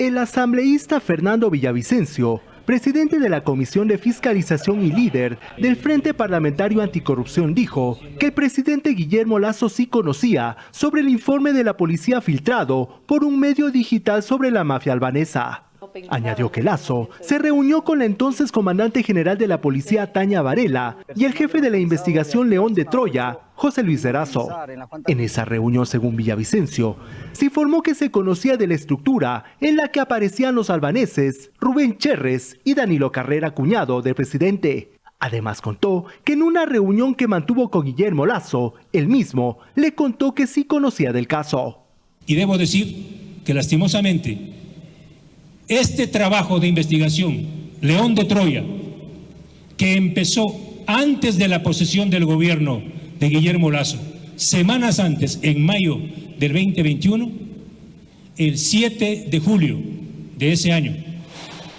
El asambleísta Fernando Villavicencio, presidente de la Comisión de Fiscalización y líder del Frente Parlamentario Anticorrupción, dijo que el presidente Guillermo Lasso sí conocía sobre el informe de la policía filtrado por un medio digital sobre la mafia albanesa. Añadió que Lasso se reunió con la entonces comandante general de la policía Tania Varela y el jefe de la investigación León de Troya, José Luis Erazo. En esa reunión, según Villavicencio, se informó que se conocía de la estructura en la que aparecían los albaneses Rubén Cherres y Danilo Carrera, cuñado del presidente. Además contó que en una reunión que mantuvo con Guillermo Lasso, él mismo le contó que sí conocía del caso. Y debo decir que lastimosamente, este trabajo de investigación, León de Troya, que empezó antes de la posesión del gobierno de Guillermo Lasso, semanas antes, en mayo del 2021, el 7 de julio de ese año,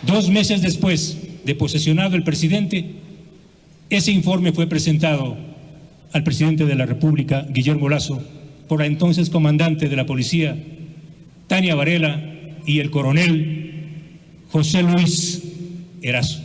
2 meses después de posesionado el presidente, ese informe fue presentado al presidente de la República, Guillermo Lasso, por la entonces comandante de la policía, Tania Varela, y el coronel José Luis Erazo.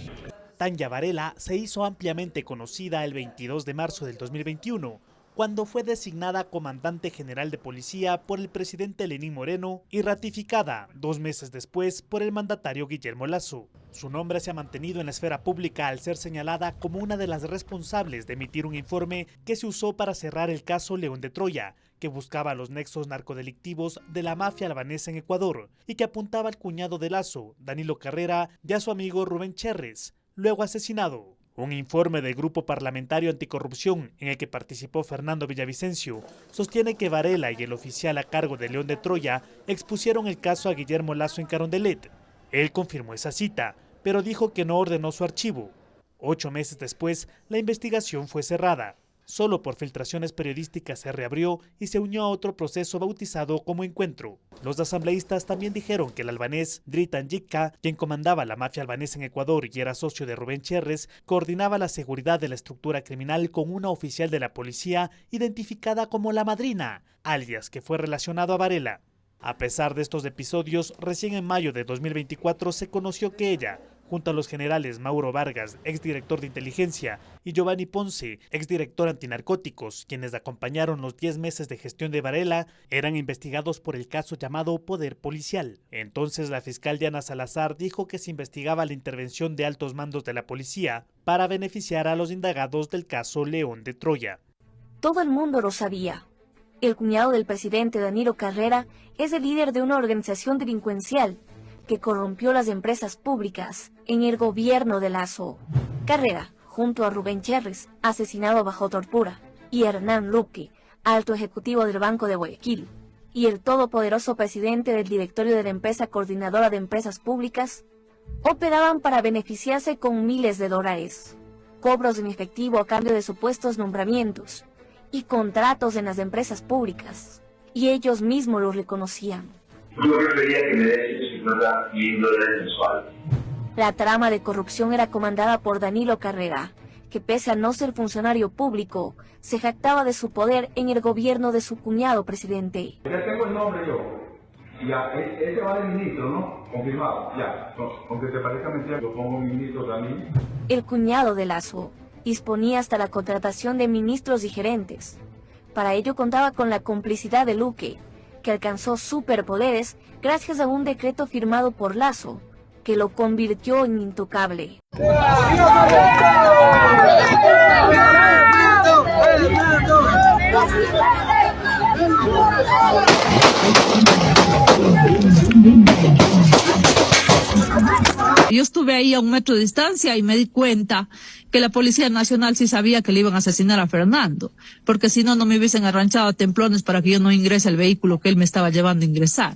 Tania Varela se hizo ampliamente conocida el 22 de marzo del 2021, cuando fue designada comandante general de policía por el presidente Lenín Moreno y ratificada 2 meses después por el mandatario Guillermo Lasso. Su nombre se ha mantenido en la esfera pública al ser señalada como una de las responsables de emitir un informe que se usó para cerrar el caso León de Troya, que buscaba los nexos narcodelictivos de la mafia albanesa en Ecuador y que apuntaba al cuñado de Lasso, Danilo Carrera, y a su amigo Rubén Cherres, luego asesinado. Un informe del Grupo Parlamentario Anticorrupción, en el que participó Fernando Villavicencio, sostiene que Varela y el oficial a cargo de León de Troya expusieron el caso a Guillermo Lasso en Carondelet. Él confirmó esa cita, pero dijo que no ordenó su archivo. 8 meses después, la investigación fue cerrada. Solo por filtraciones periodísticas se reabrió y se unió a otro proceso bautizado como Encuentro. Los asambleístas también dijeron que el albanés Dritan Jitka, quien comandaba la mafia albanesa en Ecuador y era socio de Rubén Cherres, coordinaba la seguridad de la estructura criminal con una oficial de la policía identificada como La Madrina, alias que fue relacionado a Varela. A pesar de estos episodios, recién en mayo de 2024 se conoció que ella, junto a los generales Mauro Vargas, exdirector de inteligencia, y Giovanni Ponce, exdirector antinarcóticos, quienes acompañaron los 10 meses de gestión de Varela, eran investigados por el caso llamado Poder Policial. Entonces la fiscal Diana Salazar dijo que se investigaba la intervención de altos mandos de la policía para beneficiar a los indagados del caso León de Troya. Todo el mundo lo sabía. El cuñado del presidente Danilo Carrera es el líder de una organización delincuencial que corrompió las empresas públicas en el gobierno de Lasso. Carrera, junto a Rubén Cherres, asesinado bajo tortura, y Hernán Luque, alto ejecutivo del Banco de Guayaquil, y el todopoderoso presidente del directorio de la empresa coordinadora de empresas públicas, operaban para beneficiarse con miles de dólares, cobros en efectivo a cambio de supuestos nombramientos y contratos en las empresas públicas, y ellos mismos lo reconocían. Yo prefería que me des $150,000 mensuales. La trama de corrupción era comandada por Danilo Carrera, que pese a no ser funcionario público, se jactaba de su poder en el gobierno de su cuñado presidente. Ya tengo el nombre yo. Ya, ese va de ministro, ¿no? Confirmado, ya. Aunque te parezca mentira, lo pongo ministro también. El cuñado de Lasso disponía hasta la contratación de ministros y gerentes. Para ello contaba con la complicidad de Luque, que alcanzó superpoderes gracias a un decreto firmado por Lasso, que lo convirtió en intocable. Yo estuve ahí a 1 metro de distancia y me di cuenta que la Policía Nacional sí sabía que le iban a asesinar a Fernando, porque si no, no me hubiesen arranchado a templones para que yo no ingrese al vehículo que él me estaba llevando a ingresar.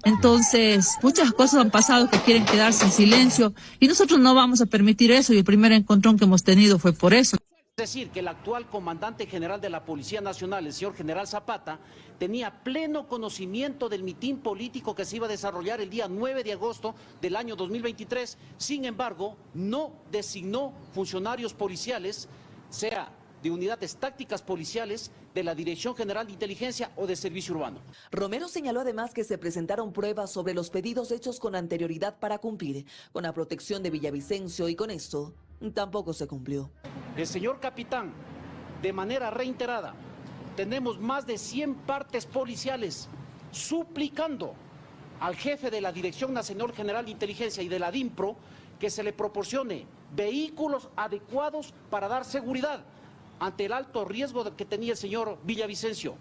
Entonces, muchas cosas han pasado que quieren quedarse en silencio y nosotros no vamos a permitir eso, y el primer encontrón que hemos tenido fue por eso. Es decir, que el actual comandante general de la Policía Nacional, el señor general Zapata, tenía pleno conocimiento del mitin político que se iba a desarrollar el día 9 de agosto del año 2023. Sin embargo, no designó funcionarios policiales, sea de unidades tácticas policiales de la Dirección General de Inteligencia o de Servicio Urbano. Romero señaló además que se presentaron pruebas sobre los pedidos hechos con anterioridad para cumplir con la protección de Villavicencio y con esto tampoco se cumplió. El señor capitán, de manera reiterada, tenemos más de 100 partes policiales suplicando al jefe de la Dirección Nacional General de Inteligencia y de la DINPRO que se le proporcione vehículos adecuados para dar seguridad ante el alto riesgo que tenía el señor Villavicencio.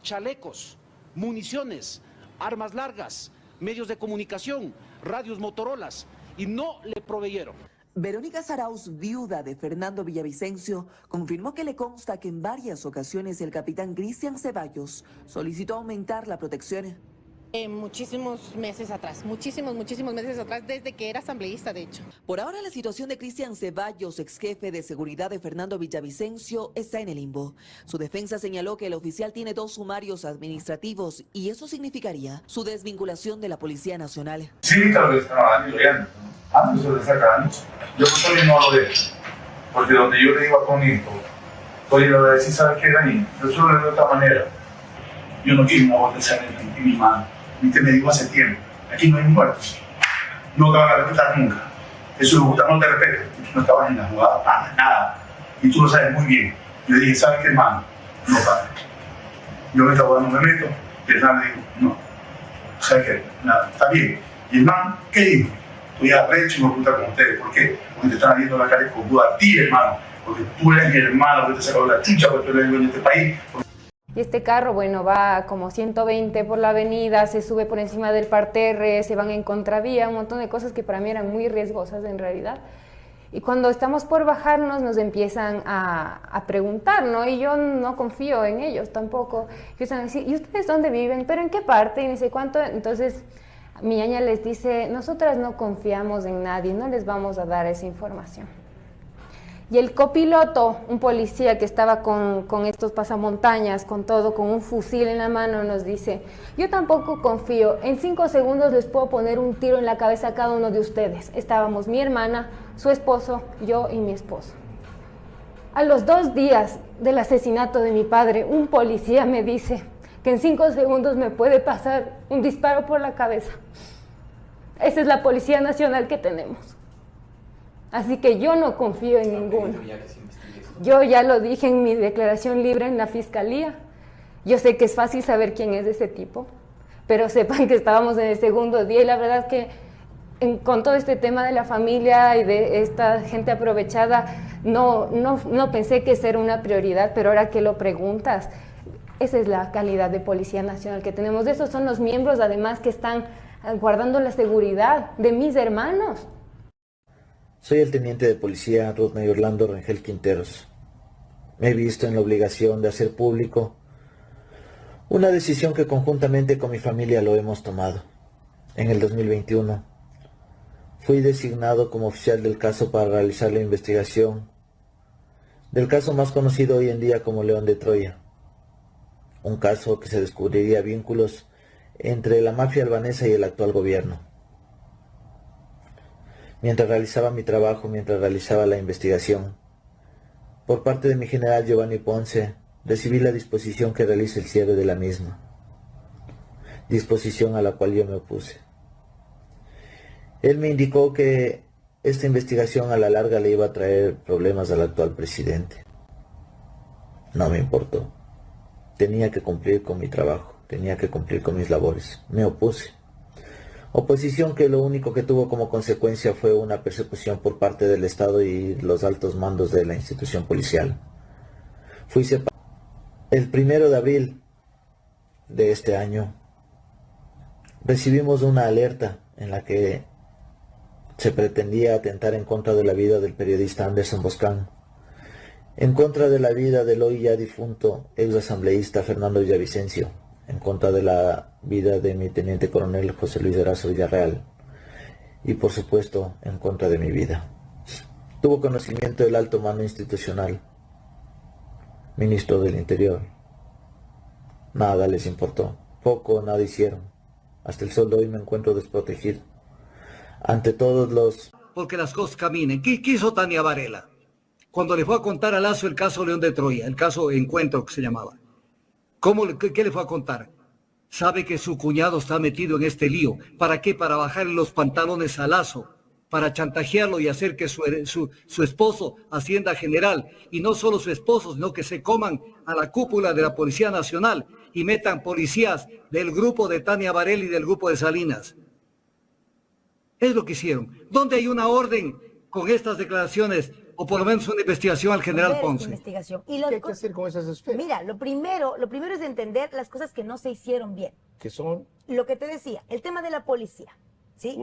Chalecos, municiones, armas largas, medios de comunicación, radios Motorolas, y no le proveyeron. Verónica Zarauz, viuda de Fernando Villavicencio, confirmó que le consta que en varias ocasiones el capitán Cristian Ceballos solicitó aumentar la protección. Muchísimos meses atrás, muchísimos meses atrás, desde que era asambleísta, de hecho. Por ahora la situación de Cristian Ceballos, ex jefe de seguridad de Fernando Villavicencio, está en el limbo. Su defensa señaló que el oficial tiene 2 sumarios administrativos y eso significaría su desvinculación de la Policía Nacional. Sí, tal vez estaba Danilo ya. Antes se le saca Danilo. Yo por Tony no lo dejo. Porque donde yo le digo a Tony, Tony le va a decir, ¿sabes qué, Dani? Yo solo le digo de otra manera. Yo no quiero una botella en mi mano. Usted me dijo hace tiempo, aquí no hay muertos. No te van a respetar nunca. Eso no te respeta. Tú no estabas en la jugada para nada. Y tú lo sabes muy bien. Yo le dije, ¿sabes qué, hermano? No, padre. Yo me estaba dando, me meto. Y el hermano le dijo, no. ¿Sabes qué? Nada, está bien. Y el man, ¿qué dijo? Estoy arrecho y me puta con ustedes. ¿Por qué? Porque te están viendo la cara de cojuda a ti, hermano. Porque tú eres mi hermano, que te sacó la chucha, porque tú eres el dueño de este país. Y este carro, bueno, va como 120 por la avenida, se sube por encima del parterre, se van en contravía, un montón de cosas que para mí eran muy riesgosas en realidad. Y cuando estamos por bajarnos nos empiezan a preguntar, ¿no? Y yo no confío en ellos tampoco. Empiezan a decir, ¿y ustedes dónde viven? ¿Pero en qué parte? Y ni sé cuánto. Entonces mi ñaña les dice, nosotras no confiamos en nadie, no les vamos a dar esa información. Y el copiloto, un policía que estaba con estos pasamontañas, con todo, con un fusil en la mano, nos dice, yo tampoco confío, en 5 segundos les puedo poner un tiro en la cabeza a cada uno de ustedes. Estábamos mi hermana, su esposo, yo y mi esposo. A los 2 días del asesinato de mi padre, un policía me dice que en 5 segundos me puede pasar un disparo por la cabeza. Esa es la Policía Nacional que tenemos. Así que yo no confío en ninguno. Yo ya lo dije en mi declaración libre en la fiscalía. Yo sé que es fácil saber quién es ese tipo, pero sepan que estábamos en el 2.º día y la verdad es que con todo este tema de la familia y de esta gente aprovechada, no pensé que esa era una prioridad, pero ahora que lo preguntas, esa es la calidad de Policía Nacional que tenemos. Esos son los miembros además que están guardando la seguridad de mis hermanos. Soy el teniente de policía Rodney Orlando Rangel Quinteros. Me he visto en la obligación de hacer público una decisión que conjuntamente con mi familia lo hemos tomado. En el 2021 fui designado como oficial del caso para realizar la investigación del caso más conocido hoy en día como León de Troya. Un caso que se descubriría vínculos entre la mafia albanesa y el actual gobierno. Mientras realizaba mi trabajo, mientras realizaba la investigación, por parte de mi general Giovanni Ponce, recibí la disposición que realice el cierre de la misma, disposición a la cual yo me opuse. Él me indicó que esta investigación a la larga le iba a traer problemas al actual presidente. No me importó. Tenía que cumplir con mi trabajo, tenía que cumplir con mis labores. Me opuse. Oposición que lo único que tuvo como consecuencia fue una persecución por parte del Estado y los altos mandos de la institución policial. Fui separado. El 1 de abril de este año recibimos una alerta en la que se pretendía atentar en contra de la vida del periodista Anderson Boscan, en contra de la vida del hoy ya difunto ex asambleísta Fernando Villavicencio, en contra de la vida de mi teniente coronel José Luis Erazo Villarreal y por supuesto en contra de mi vida. Tuvo conocimiento del alto mando institucional, ministro del Interior. Nada les importó, poco o nada hicieron. Hasta el sol de hoy me encuentro desprotegido ante todos los... Porque las cosas caminen. ¿Qué hizo Tania Varela? cuando le fue a contar a Lazo el caso León de Troya, el caso Encuentro que se llamaba. ¿Qué le fue a contar? Sabe que su cuñado está metido en este lío. ¿Para qué? Para bajarle los pantalones a Lazo, para chantajearlo y hacer que su esposo ascienda a general. Y no solo su esposo, sino que se coman a la cúpula de la Policía Nacional y metan policías del grupo de Tania Varela y del grupo de Salinas. Es lo que hicieron. ¿Dónde hay una orden con estas declaraciones o por lo menos una investigación al general Ponce? Investigación. ¿Qué hay que hacer con esas esferas? Mira, lo primero es entender las cosas que no se hicieron bien. Que son... Lo que te decía, el tema de la policía. ¿Sí?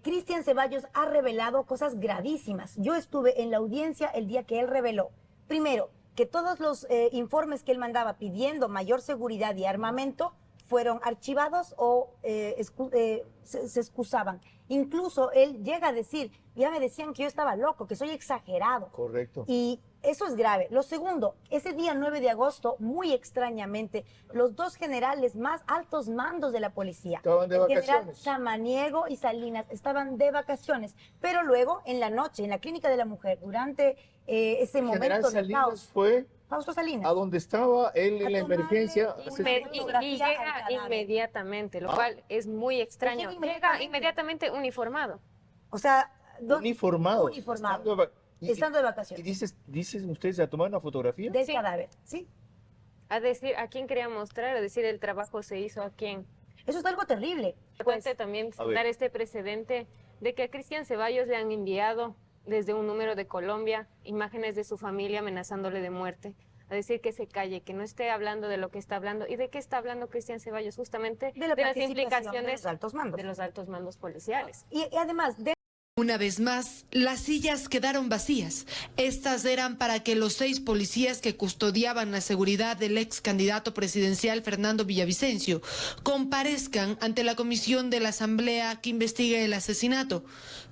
Cristian Ceballos ha revelado cosas gravísimas. Yo estuve en la audiencia el día que él reveló. Primero, que todos los informes que él mandaba pidiendo mayor seguridad y armamento fueron archivados o se excusaban. Incluso él llega a decir, ya me decían que yo estaba loco, que soy exagerado. Correcto. Y eso es grave. Lo segundo, ese día 9 de agosto, muy extrañamente, los dos generales más altos mandos de la policía, estaban de vacaciones. El general Samaniego y Salinas, estaban de vacaciones. Pero luego, en la noche, en la Clínica de la Mujer, durante ese momento de caos, fue Fausto Salinas, a donde estaba él en la emergencia. Y llega inmediatamente, lo cual es muy extraño. Llega inmediatamente uniformado. O sea, uniformado. Estando de vacaciones. ¿Y dicen ustedes a tomar una fotografía? Del cadáver, sí. A decir a quién quería mostrar, a decir el trabajo se hizo a quién. Eso es algo terrible. Puede también dar este precedente de que a Cristian Ceballos le han enviado desde un número de Colombia imágenes de su familia amenazándole de muerte, a decir que se calle, que no esté hablando de lo que está hablando. ¿Y de qué está hablando Cristian Ceballos? Justamente de las implicaciones de los altos mandos policiales. Y además Una vez más, las sillas quedaron vacías. Estas eran para que los 6 policías que custodiaban la seguridad del ex candidato presidencial Fernando Villavicencio comparezcan ante la comisión de la Asamblea que investiga el asesinato.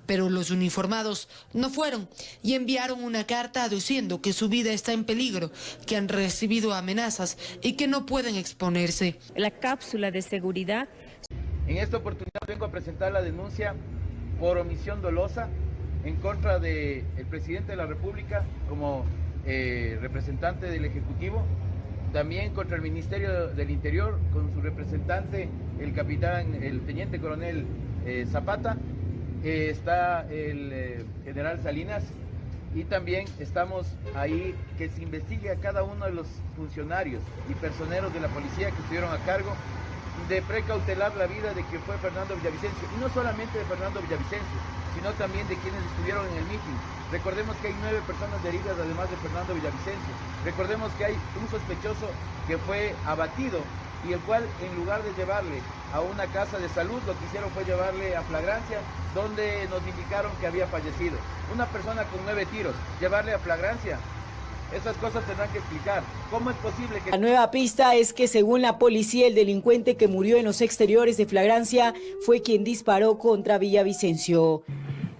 Pero los uniformados no fueron y enviaron una carta aduciendo que su vida está en peligro, que han recibido amenazas y que no pueden exponerse. La cápsula de seguridad. En esta oportunidad vengo a presentar la denuncia por omisión dolosa en contra del presidente de la República como representante del Ejecutivo, también contra el Ministerio del Interior con su representante, el teniente coronel Zapata, está el general Salinas, y también estamos ahí que se investigue a cada uno de los funcionarios y personeros de la policía que estuvieron a cargo de precautelar la vida de quien fue Fernando Villavicencio, y no solamente de Fernando Villavicencio, sino también de quienes estuvieron en el mitin. Recordemos que hay 9 personas heridas además de Fernando Villavicencio. Recordemos que hay un sospechoso que fue abatido y el cual, en lugar de llevarle a una casa de salud, lo que hicieron fue llevarle a flagrancia, donde nos indicaron que había fallecido. Una persona con 9 tiros, llevarle a flagrancia. Esas cosas tendrán que explicar. ¿Cómo es posible que...? La nueva pista es que, según la policía, el delincuente que murió en los exteriores de flagrancia fue quien disparó contra Villavicencio.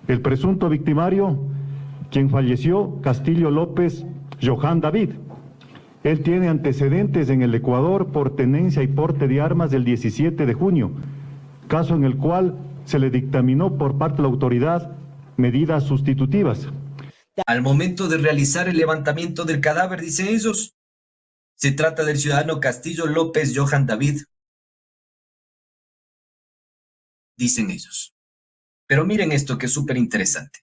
El presunto victimario, quien falleció, Castillo López Johan David. Él tiene antecedentes en el Ecuador por tenencia y porte de armas del 17 de junio, caso en el cual se le dictaminó por parte de la autoridad medidas sustitutivas. Al momento de realizar el levantamiento del cadáver, dicen ellos, se trata del ciudadano Castillo López Johan David. Dicen ellos. Pero miren esto que es súper interesante.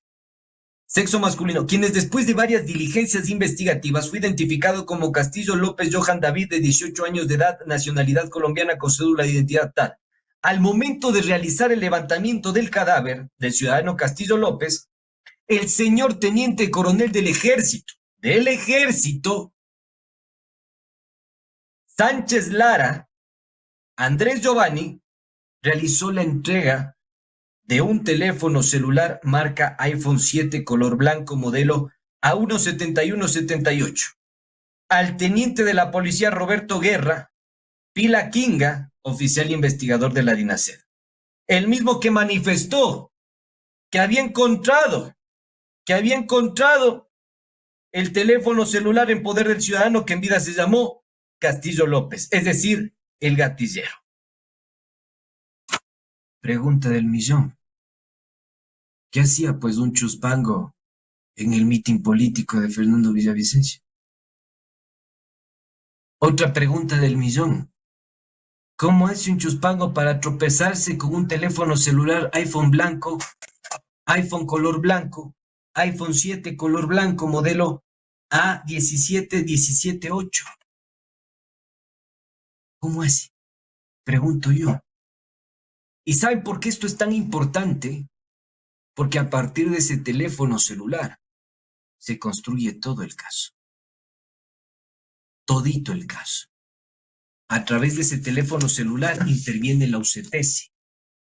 Sexo masculino, quienes después de varias diligencias investigativas fue identificado como Castillo López Johan David, de 18 años de edad, nacionalidad colombiana con cédula de identidad tal. Al momento de realizar el levantamiento del cadáver del ciudadano Castillo López, el señor teniente coronel del ejército, Sánchez Lara, Andrés Giovanni, realizó la entrega de un teléfono celular marca iPhone 7 color blanco modelo A17178 al teniente de la policía Roberto Guerra, Pila Kinga, oficial investigador de la DINASED. El mismo que manifestó que había encontrado el teléfono celular en poder del ciudadano que en vida se llamó Castillo López, es decir, el gatillero. Pregunta del millón. ¿Qué hacía pues un chuspango en el mitin político de Fernando Villavicencio. Otra pregunta del millón. ¿Cómo hace un chuspango para tropezarse con un teléfono celular iPhone blanco, iPhone color blanco, iPhone 7 color blanco, modelo A17178? ¿Cómo hace? Pregunto yo. ¿Y saben por qué esto es tan importante? Porque a partir de ese teléfono celular se construye todo el caso. Todito el caso. A través de ese teléfono celular interviene la UCTC.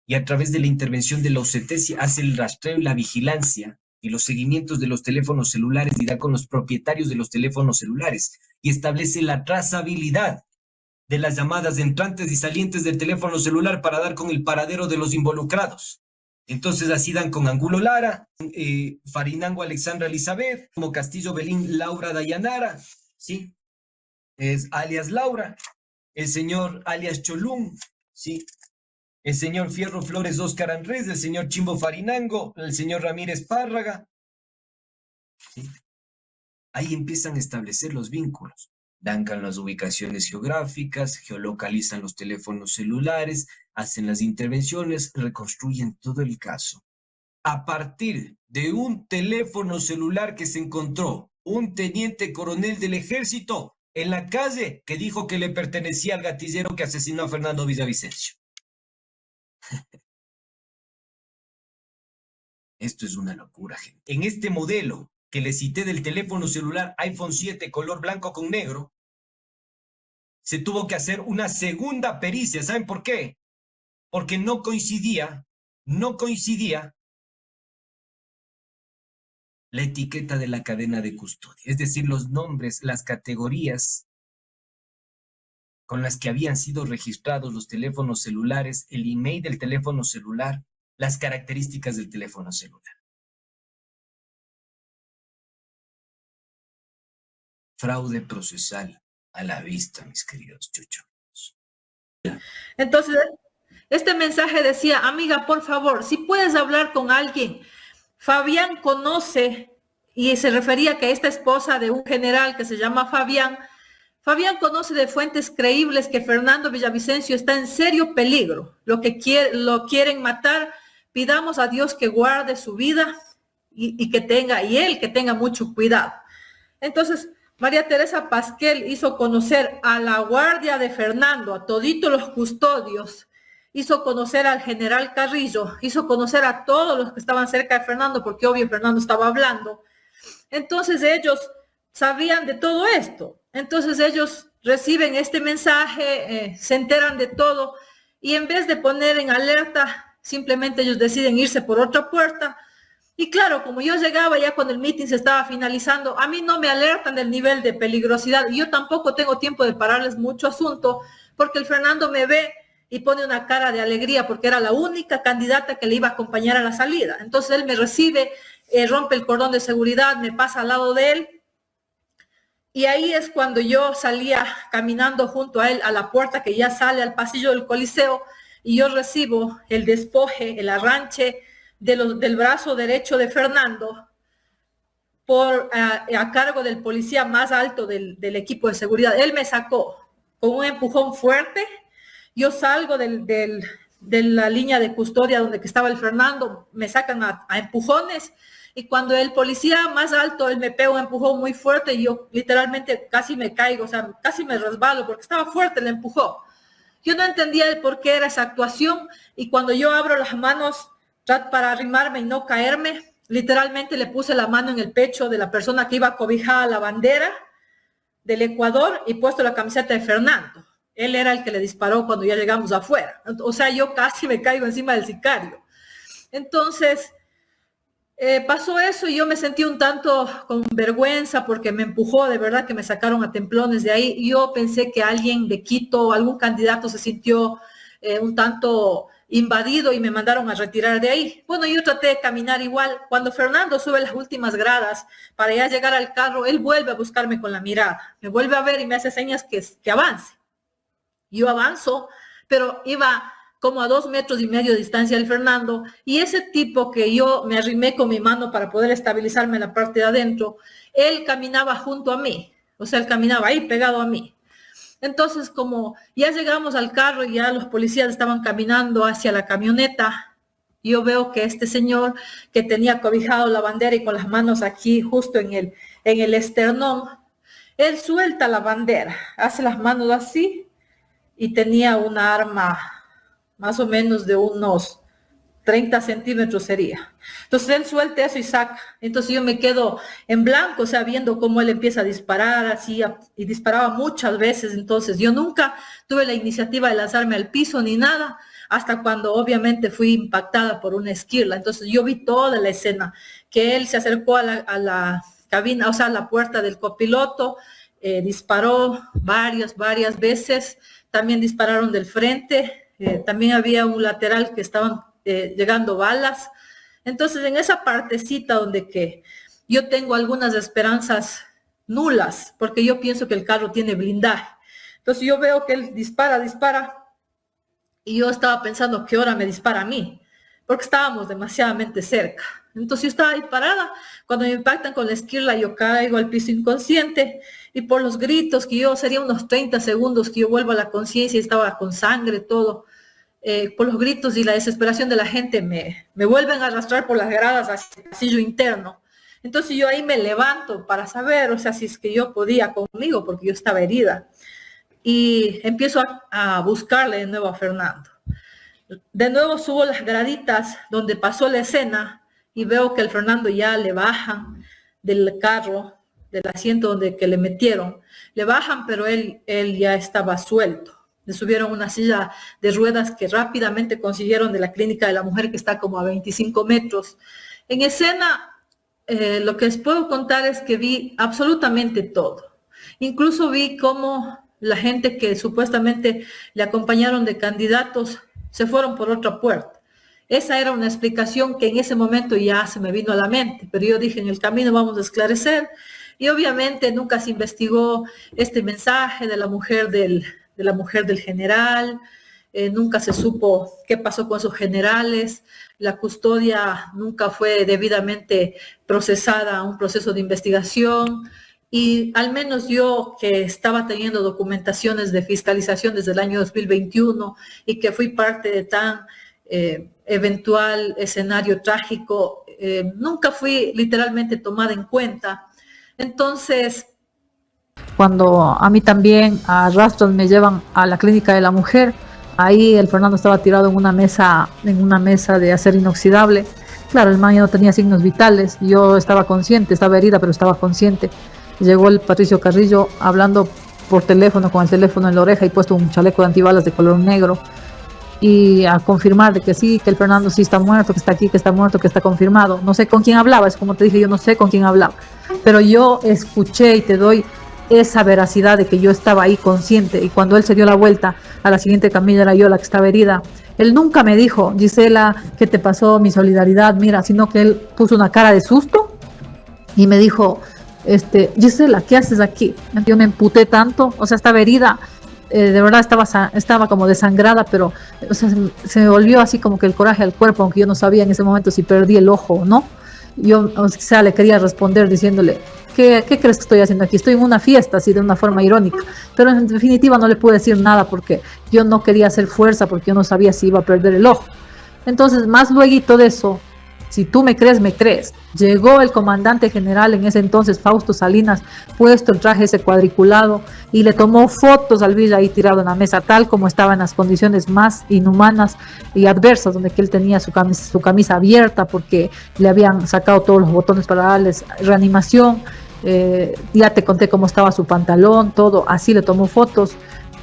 Y a través de la intervención de la UCTC hace el rastreo y la vigilancia y los seguimientos de los teléfonos celulares y da con los propietarios de los teléfonos celulares y establece la trazabilidad de las llamadas entrantes y salientes del teléfono celular para dar con el paradero de los involucrados. Entonces así dan con Angulo Lara, Farinango Alexandra Elizabeth, como Castillo Belín Laura Dayanara, ¿sí? Es alias Laura, el señor alias Cholún, ¿sí? El señor Fierro Flores Óscar Andrés, el señor Chimbo Farinango, el señor Ramírez Párraga, ¿sí? Ahí empiezan a establecer los vínculos. Dan con las ubicaciones geográficas, geolocalizan los teléfonos celulares, hacen las intervenciones, reconstruyen todo el caso. A partir de un teléfono celular que se encontró un teniente coronel del ejército en la calle que dijo que le pertenecía al gatillero que asesinó a Fernando Villavicencio. Esto es una locura, gente. En este modelo que le cité del teléfono celular iPhone 7 color blanco con negro, se tuvo que hacer una segunda pericia. ¿Saben por qué? Porque no coincidía la etiqueta de la cadena de custodia, es decir, los nombres, las categorías con las que habían sido registrados los teléfonos celulares, el email del teléfono celular, las características del teléfono celular. Fraude procesal a la vista, mis queridos chuchos. Entonces, este mensaje decía: amiga, por favor, si puedes hablar con alguien. Fabián conoce, y se refería que esta esposa de un general que se llama Fabián conoce de fuentes creíbles que Fernando Villavicencio está en serio peligro, lo quieren matar. Pidamos a Dios que guarde su vida y que tenga mucho cuidado. Entonces, María Teresa Pasquel hizo conocer a la guardia de Fernando, a toditos los custodios, hizo conocer al general Carrillo, hizo conocer a todos los que estaban cerca de Fernando, porque obvio Fernando estaba hablando. Entonces ellos sabían de todo esto. Entonces ellos reciben este mensaje, se enteran de todo, y en vez de poner en alerta, simplemente ellos deciden irse por otra puerta. Y claro, como yo llegaba ya cuando el meeting se estaba finalizando, a mí no me alertan del nivel de peligrosidad, y yo tampoco tengo tiempo de pararles mucho asunto, porque el Fernando me ve y pone una cara de alegría porque era la única candidata que le iba a acompañar a la salida. Entonces él me recibe, rompe el cordón de seguridad, me pasa al lado de él, y ahí es cuando yo salía caminando junto a él a la puerta que ya sale al pasillo del Coliseo, y yo recibo el despoje, el arranche del brazo derecho de Fernando a cargo del policía más alto del equipo de seguridad. Él me sacó con un empujón fuerte. Yo salgo de la línea de custodia donde estaba el Fernando, me sacan a empujones, y cuando el policía más alto, él me pega un empujón muy fuerte y yo literalmente casi me caigo, o sea, casi me resbalo porque estaba fuerte el empujón. Yo no entendía el por qué era esa actuación, y cuando yo abro las manos para arrimarme y no caerme, literalmente le puse la mano en el pecho de la persona que iba cobijada la bandera del Ecuador y puesto la camiseta de Fernando. Él era el que le disparó cuando ya llegamos afuera. O sea, yo casi me caigo encima del sicario. Entonces, pasó eso y yo me sentí un tanto con vergüenza porque me empujó, de verdad que me sacaron a templones de ahí. Yo pensé que alguien de Quito, algún candidato se sintió un tanto invadido y me mandaron a retirar de ahí. Bueno, yo traté de caminar igual. Cuando Fernando sube las últimas gradas para ya llegar al carro, él vuelve a buscarme con la mirada. Me vuelve a ver y me hace señas que avance. Yo avanzo, pero iba como a 2,5 metros de distancia del Fernando, y ese tipo que yo me arrimé con mi mano para poder estabilizarme en la parte de adentro, él caminaba junto a mí, o sea, él caminaba ahí pegado a mí. Entonces, como ya llegamos al carro y ya los policías estaban caminando hacia la camioneta, yo veo que este señor que tenía cobijado la bandera y con las manos aquí justo en el esternón, él suelta la bandera, hace las manos así y tenía una arma más o menos de unos 30 centímetros sería. Entonces él suelta eso y saca. Entonces yo me quedo en blanco, o sea, viendo cómo él empieza a disparar así, y disparaba muchas veces. Entonces yo nunca tuve la iniciativa de lanzarme al piso ni nada, hasta cuando obviamente fui impactada por una esquirla. Entonces yo vi toda la escena, que él se acercó a la cabina, o sea, a la puerta del copiloto, disparó varias veces, también dispararon del frente, también había un lateral que estaban llegando balas. Entonces en esa partecita donde que yo tengo algunas esperanzas nulas, porque yo pienso que el carro tiene blindaje. Entonces yo veo que él dispara, y yo estaba pensando qué hora me dispara a mí, porque estábamos demasiadamente cerca. Entonces yo estaba ahí parada, cuando me impactan con la esquirla yo caigo al piso inconsciente, y por los gritos que yo, sería unos 30 segundos que yo vuelvo a la conciencia y estaba con sangre, todo, por los gritos y la desesperación de la gente me vuelven a arrastrar por las gradas hacia el pasillo interno. Entonces yo ahí me levanto para saber, o sea, si es que yo podía conmigo, porque yo estaba herida. Y empiezo a buscarle de nuevo a Fernando. De nuevo subo las graditas donde pasó la escena y veo que el Fernando ya le bajan del carro, del asiento donde que le metieron. Le bajan, pero él ya estaba suelto. Le subieron una silla de ruedas que rápidamente consiguieron de la clínica de la mujer, que está como a 25 metros. En escena, lo que les puedo contar es que vi absolutamente todo. Incluso vi cómo la gente que supuestamente le acompañaron de candidatos se fueron por otra puerta. Esa era una explicación que en ese momento ya se me vino a la mente, pero yo dije, en el camino vamos a esclarecer. Y obviamente nunca se investigó este mensaje de la mujer del general, nunca se supo qué pasó con sus generales, la custodia nunca fue debidamente procesada a un proceso de investigación. Y al menos yo, que estaba teniendo documentaciones de fiscalización desde el año 2021 y que fui parte de tan eventual escenario trágico, nunca fui literalmente tomada en cuenta. Entonces, cuando a mí también a rastros me llevan a la clínica de la mujer, ahí el Fernando estaba tirado en una mesa de acero inoxidable. Claro, el man ya no tenía signos vitales, yo estaba consciente, estaba herida, pero estaba consciente. Llegó el Patricio Carrillo hablando por teléfono, con el teléfono en la oreja y puesto un chaleco de antibalas de color negro, y a confirmar de que sí, que el Fernando sí está muerto, que está aquí, que está muerto, que está confirmado. No sé con quién hablaba, es como te dije, yo no sé con quién hablaba, pero yo escuché y te doy esa veracidad de que yo estaba ahí consciente. Y cuando él se dio la vuelta a la siguiente camilla, era yo la que estaba herida. Él nunca me dijo, Gisela, ¿qué te pasó? Mi solidaridad, mira, sino que él puso una cara de susto y me dijo, Gisela, ¿qué haces aquí? Yo me emputé tanto, o sea, estaba herida, de verdad estaba como desangrada, pero o sea, se me volvió así como que el coraje al cuerpo, aunque yo no sabía en ese momento si perdí el ojo o no. Yo, o sea, le quería responder diciéndole, ¿qué crees que estoy haciendo aquí? Estoy en una fiesta, así de una forma irónica, pero en definitiva no le pude decir nada porque yo no quería hacer fuerza, porque yo no sabía si iba a perder el ojo. Entonces, más luego de eso, si tú me crees, me crees. Llegó el comandante general en ese entonces, Fausto Salinas, puesto el traje ese cuadriculado, y le tomó fotos al Villa ahí tirado en la mesa, tal como estaba en las condiciones más inhumanas y adversas, donde que él tenía su camisa abierta porque le habían sacado todos los botones para darles reanimación. Ya te conté cómo estaba su pantalón, todo, así le tomó fotos.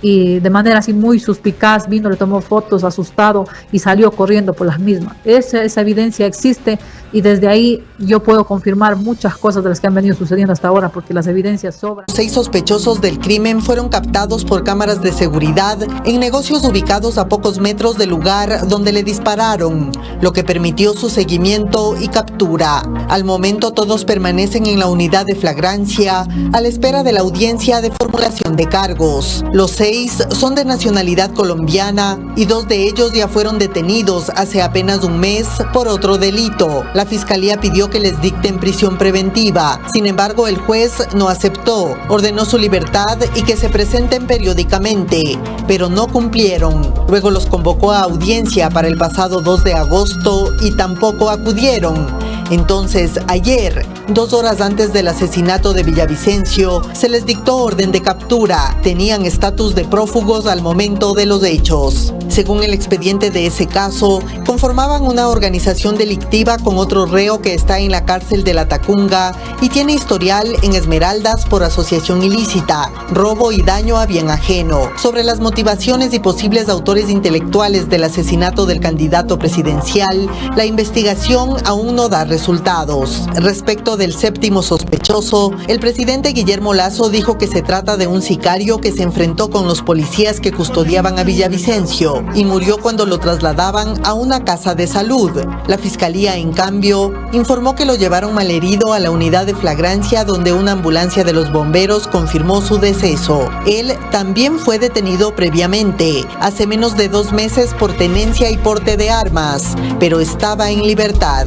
Y de manera así muy suspicaz vino, le tomó fotos, asustado, y salió corriendo por las mismas. Esa evidencia existe, y desde ahí yo puedo confirmar muchas cosas de las que han venido sucediendo hasta ahora, porque las evidencias sobran. 6 sospechosos del crimen fueron captados por cámaras de seguridad en negocios ubicados a pocos metros del lugar donde le dispararon, lo que permitió su seguimiento y captura. Al momento todos permanecen en la unidad de flagrancia a la espera de la audiencia de formulación de cargos. Los 6 6 son de nacionalidad colombiana y 2 de ellos ya fueron detenidos hace apenas un mes por otro delito. La fiscalía pidió que les dicten prisión preventiva. Sin embargo, el juez no aceptó, ordenó su libertad y que se presenten periódicamente, pero no cumplieron. Luego los convocó a audiencia para el pasado 2 de agosto y tampoco acudieron. Entonces, ayer, 2 horas antes del asesinato de Villavicencio, se les dictó orden de captura. Tenían estatus de prófugos al momento de los hechos. Según el expediente de ese caso, conformaban una organización delictiva con otro reo que está en la cárcel de La Tacunga y tiene historial en Esmeraldas por asociación ilícita, robo y daño a bien ajeno. Sobre las motivaciones y posibles autores intelectuales del asesinato del candidato presidencial, la investigación aún no da resultados. Respecto del séptimo sospechoso, el presidente Guillermo Lasso dijo que se trata de un sicario que se enfrentó con los policías que custodiaban a Villavicencio y murió cuando lo trasladaban a una casa de salud. La fiscalía, en cambio, informó que lo llevaron malherido a la unidad de flagrancia donde una ambulancia de los bomberos confirmó su deceso. Él también fue detenido previamente, hace menos de 2 meses por tenencia y porte de armas, pero estaba en libertad.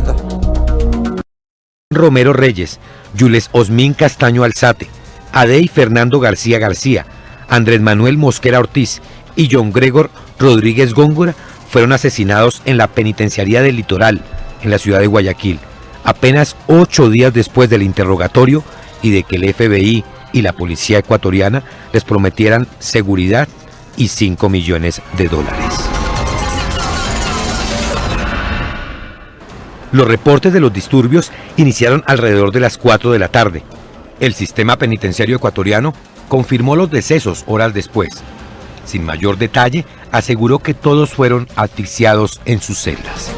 Romero Reyes, Yules Osmín Castaño Alzate, Adey Fernando García García, Andrés Manuel Mosquera Ortiz y John Gregor Rodríguez Góngora fueron asesinados en la penitenciaría del Litoral, en la ciudad de Guayaquil, apenas 8 días después del interrogatorio y de que el FBI y la policía ecuatoriana les prometieran seguridad y $5 millones. Los reportes de los disturbios iniciaron alrededor de las 4 de la tarde. El sistema penitenciario ecuatoriano confirmó los decesos horas después. Sin mayor detalle, aseguró que todos fueron asfixiados en sus celdas.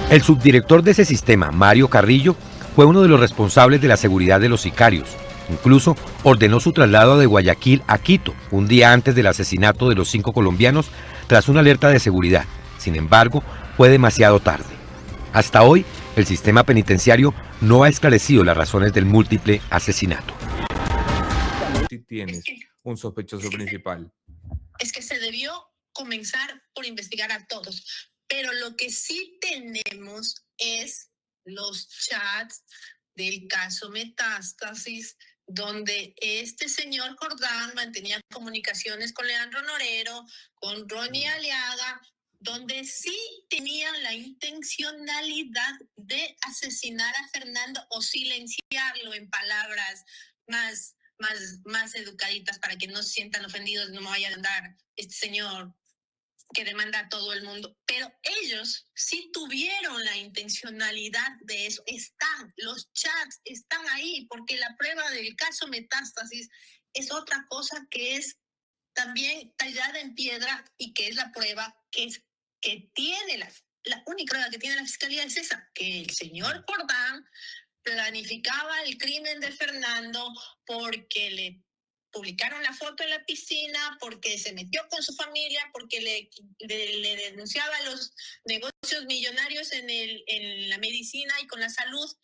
El subdirector de ese sistema, Mario Carrillo, fue uno de los responsables de la seguridad de los sicarios. Incluso ordenó su traslado de Guayaquil a Quito, un día antes del asesinato de los 5 colombianos, tras una alerta de seguridad. Sin embargo, fue demasiado tarde. Hasta hoy, el sistema penitenciario no ha esclarecido las razones del múltiple asesinato. Si tienes un sospechoso principal. Es que se debió comenzar por investigar a todos, pero lo que sí tenemos es los chats del caso Metástasis, donde este señor Jordán mantenía comunicaciones con Leandro Norero, con Ronnie Aliaga, donde sí tenían la intencionalidad de asesinar a Fernando o silenciarlo, en palabras más educaditas para que no se sientan ofendidos, no me vaya a andar este señor que demanda a todo el mundo. Pero ellos sí tuvieron la intencionalidad de eso. Los chats están ahí, porque la prueba del caso Metástasis es otra cosa que es también tallada en piedra y que es la prueba que tiene la única prueba que tiene la fiscalía es esa, que el señor Jordán planificaba el crimen de Fernando porque le publicaron la foto en la piscina, porque se metió con su familia, porque le denunciaba los negocios millonarios en la medicina y con la salud,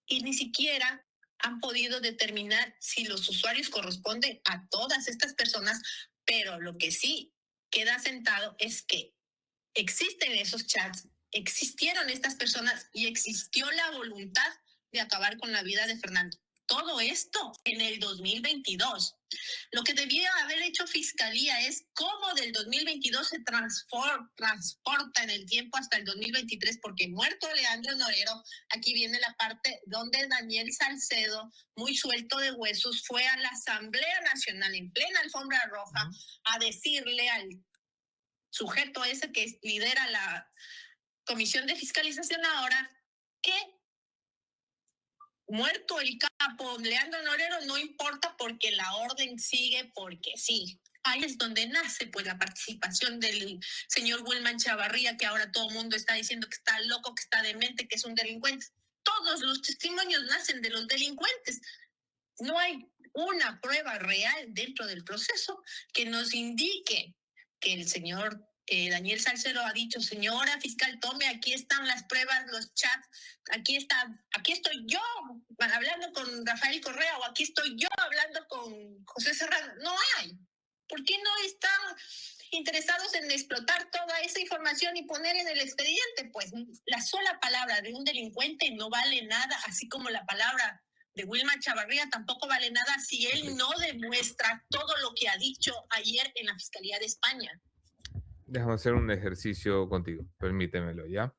y ni siquiera han podido determinar si los usuarios corresponden a todas estas personas, pero lo que sí queda sentado es que existen esos chats, existieron estas personas y existió la voluntad de acabar con la vida de Fernando. Todo esto en el 2022. Lo que debía haber hecho Fiscalía es cómo del 2022 se transporta en el tiempo hasta el 2023, porque muerto Leandro Norero, aquí viene la parte donde Daniel Salcedo, muy suelto de huesos, fue a la Asamblea Nacional en plena alfombra roja a decirle al sujeto ese que lidera la comisión de fiscalización ahora que muerto el capo Leandro Norero no importa porque la orden sigue porque sí. Ahí es donde nace pues la participación del señor Wilman Chavarría, que ahora todo el mundo está diciendo que está loco, que está demente, que es un delincuente. Todos los testimonios nacen de los delincuentes. No hay una prueba real dentro del proceso que nos indique que el señor Daniel Salcedo ha dicho: señora fiscal, tome, aquí están las pruebas, los chats, aquí estoy yo hablando con Rafael Correa, o aquí estoy yo hablando con José Serrano. No hay. ¿Por qué no están interesados en explotar toda esa información y poner en el expediente? Pues la sola palabra de un delincuente no vale nada, así como la palabra de Wilmar Chavarría tampoco vale nada si él no demuestra todo lo que ha dicho ayer en la Fiscalía de España. Déjame hacer un ejercicio contigo, permítemelo, ¿ya?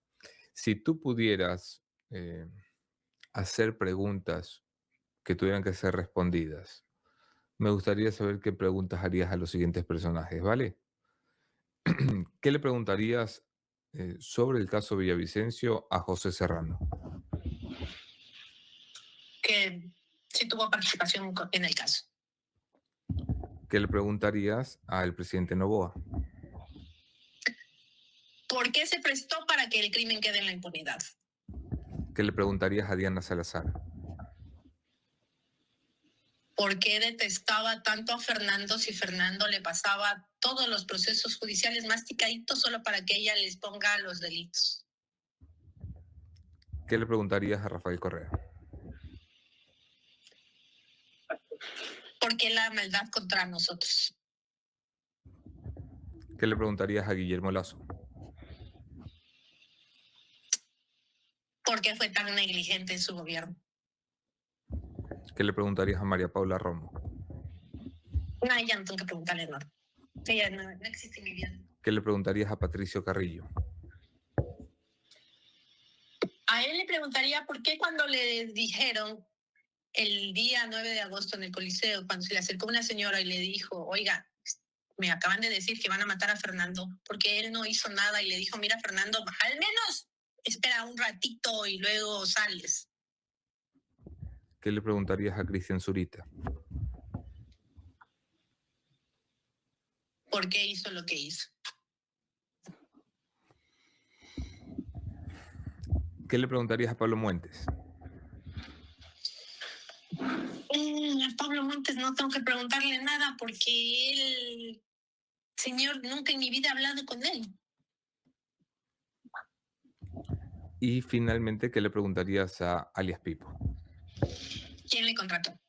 Si tú pudieras hacer preguntas que tuvieran que ser respondidas, me gustaría saber qué preguntas harías a los siguientes personajes, ¿vale? ¿Qué le preguntarías sobre el caso Villavicencio a José Serrano? Que sí tuvo participación en el caso. ¿Qué le preguntarías al presidente Noboa? ¿Por qué se prestó para que el crimen quede en la impunidad? ¿Qué le preguntarías a Diana Salazar? ¿Por qué detestaba tanto a Fernando si Fernando le pasaba todos los procesos judiciales masticaditos solo para que ella les ponga los delitos? ¿Qué le preguntarías a Rafael Correa? ¿Por qué la maldad contra nosotros? ¿Qué le preguntarías a Guillermo Lasso? ¿Por qué fue tan negligente en su gobierno? ¿Qué le preguntarías a María Paula Romo? No, ella no tengo que preguntarle nada. Ella no existe en mi vida. ¿Qué le preguntarías a Patricio Carrillo? A él le preguntaría por qué cuando le dijeron el día 9 de agosto en el Coliseo, cuando se le acercó una señora y le dijo, oiga, me acaban de decir que van a matar a Fernando, porque él no hizo nada, y le dijo, mira, Fernando, al menos espera un ratito y luego sales. ¿Qué le preguntarías a Cristian Zurita? ¿Por qué hizo lo que hizo? ¿Qué le preguntarías a Pablo Muentes? A Pablo Montes no tengo que preguntarle nada porque él, señor, nunca en mi vida he hablado con él. Y finalmente, ¿qué le preguntarías a alias Pipo? ¿Quién le contrató?